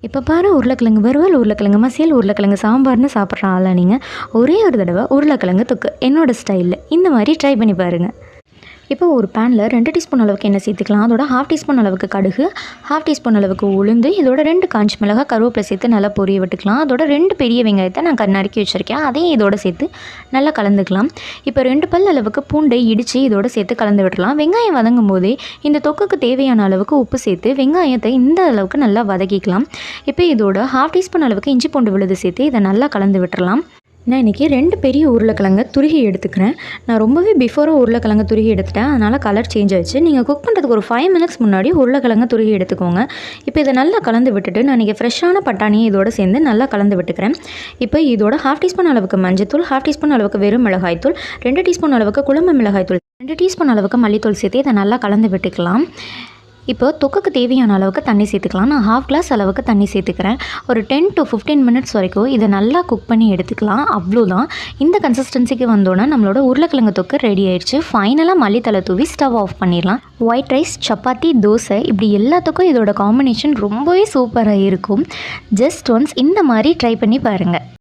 இப்போ பாரு உருளைக்கிழங்கு வறுவல், உருளைக்கிழங்கு மசியல், உருளைக்கிழங்கு சாம்பார்னு சாப்பிட்ற ஆளா நீங்கள்? ஒரே ஒரு தடவை உருளைக்கிழங்கு தொக்கு என்னோடய ஸ்டைலில் இந்த மாதிரி ட்ரை பண்ணி பாருங்கள். இப்போ ஒரு பேனில் 2 டீஸ்பூன் அளவுக்கு எண்ணெய் சேர்த்துக்கலாம். அதோட 1/2 டீஸ்பூன் அளவுக்கு கடுகு, 1/2 டீஸ்பூன் அளவுக்கு உளுந்து, இதோட 2 காஞ்ச மிளகாய், கருவேப்பிலை சேர்த்து நல்லா பொரிய விட்டுக்கலாம். அதோட 2 பெரிய வெங்காயத்தை நான் நறுக்கி வச்சுருக்கேன், அதையும் இதோட சேர்த்து நல்லா கலந்துக்கலாம். இப்போ 2 பல் அளவுக்கு பூண்டை இடித்து இதோட சேர்த்து கலந்து விடலாம். வெங்காயம் வதங்கும் போதே இந்த தொக்குக்கு தேவையான அளவுக்கு உப்பு சேர்த்து வெங்காயத்தை இந்த அளவுக்கு நல்லா வதக்கிக்கலாம். இப்போ இதோட 1/2 டீஸ்பூன் அளவுக்கு இஞ்சி பூண்டு விழுது சேர்த்து இதை நல்லா கலந்து விட்டுறலாம். நான் இன்றைக்கி 2 பெரிய உருளைக்கிழங்க துருகி எடுத்துக்கிறேன். நான் ரொம்பவே பிஃபோராக உருளைக்கிழங்க துருகி எடுத்துட்டேன், அதனால் கலர் சேஞ்ச் ஆகிடுச்சு. நீங்கள் குக் பண்ணுறதுக்கு ஒரு 5 மினிட்ஸ் முன்னாடி உருளைக்கிழங்க துருகி எடுத்துக்கோங்க. இப்போ இதை நல்லா கலந்து விட்டுட்டு நான் இன்றைக்கி ஃப்ரெஷ்ஷான பட்டாணியை இதோடு சேர்ந்து நல்லா கலந்து விட்டுக்கிறேன். இப்போ இதோட 1/2 டீஸ்பூன் அளவுக்கு மஞ்சத்தூள், 1/2 டீஸ்பூன் அளவுக்கு வெறும் மிளகாய்த்தூள், 2 டீஸ்பூன் அளவுக்கு குழம்பு மிளகாய்த்தூள், 2 டீஸ்பூன் அளவுக்கு மல்லித்தூள் சேர்த்து இதை நல்லா கலந்து விட்டுக்கலாம். இப்போ தொக்குக்கு தேவையான அளவுக்கு தண்ணி சேர்த்துக்கலாம். நான் 1/2 கிளாஸ் அளவுக்கு தண்ணி சேர்த்துக்கிறேன். ஒரு 10 to 15 மினிட்ஸ் வரைக்கும் இதை நல்லா குக் பண்ணி எடுத்துக்கலாம். அவ்வளோதான். இந்த கன்சிஸ்டன்சிக்கு வந்தோன்னா நம்மளோட உருளைக்கிழங்கு தொக்கு ரெடி ஆயிடுச்சு. ஃபைனலாக மல்லித்தலை தூவி ஸ்டவ் ஆஃப் பண்ணிடலாம். ஒயிட் ரைஸ், சப்பாத்தி, தோசை இப்படி எல்லாத்துக்கும் இதோட காம்பினேஷன் ரொம்பவே சூப்பராக இருக்கும். ஜஸ்ட் ஒன்ஸ் இந்த மாதிரி ட்ரை பண்ணி பாருங்கள்.